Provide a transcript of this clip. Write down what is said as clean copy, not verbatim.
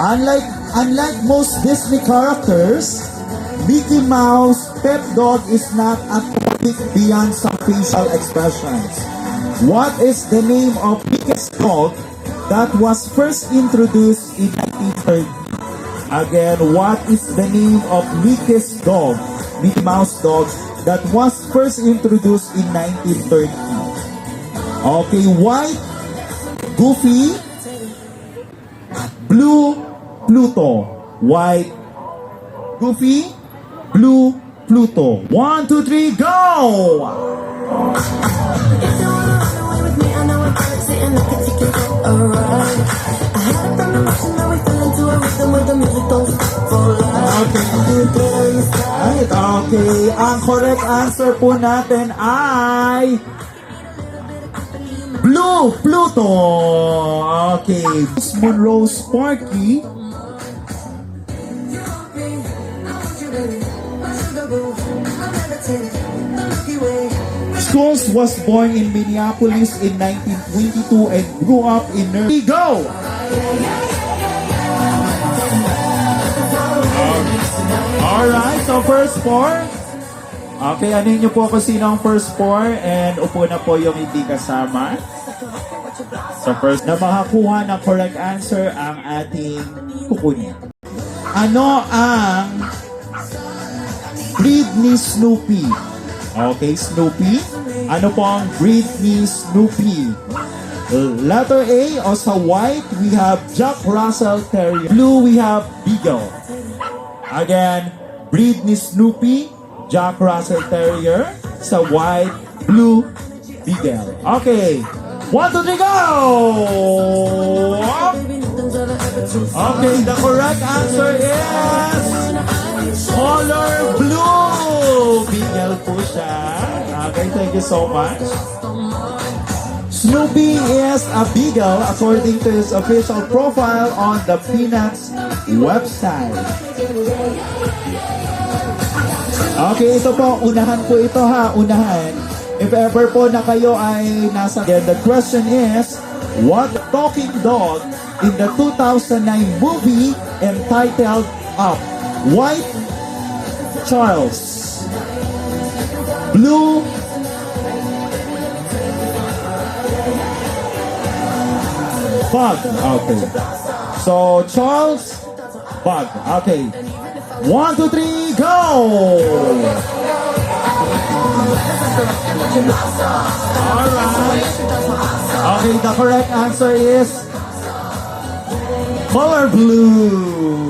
Unlike most Disney characters, Mickey Mouse Pet Dog is not athletic beyond some facial expressions. What is the name of Mickey's dog that was first introduced in 1930? Again, what is the name of Mickey's dog, Mickey Mouse dog, that was first introduced in 1930? Okay, white, Goofy, blue, Pluto. White, Goofy, blue, Pluto. 1, 2, 3, go! Okay, ang correct answer po natin ay blue, Pluto. Okay, Monroe Sparky. Scholes was born in Minneapolis in 1922 and grew up in Nerdy. Go! Alright, so first four. Okay, anin nyo po kung sino ang first four and upo na po yung hindi kasama. So first, na makakuha ng correct answer ang ating kukunin. Ano ang breed ni Snoopy? Okay, Snoopy. Ano po ang breed ni Snoopy? Letter A, o sa white, we have Jack Russell Terrier. Blue, we have Beagle. Again, breed ni Snoopy, Jack Russell Terrier. Sa white, blue, Beagle. Okay, 1, 2, 3, go! Okay, the correct answer is color blue. Beagle po siya. Okay, thank you so much. Snoopy is a beagle according to his official profile on the Peanuts website. Okay, ito po, unahan po ito ha, unahan. If ever po na kayo ay nasa... Then the question is, what talking dog in the 2009 movie entitled Up? White, Charles. Blue, Bug. Okay. So, Charles, Bug. Okay. 1, 2, 3, go! Alright. Okay, the correct answer is color blue.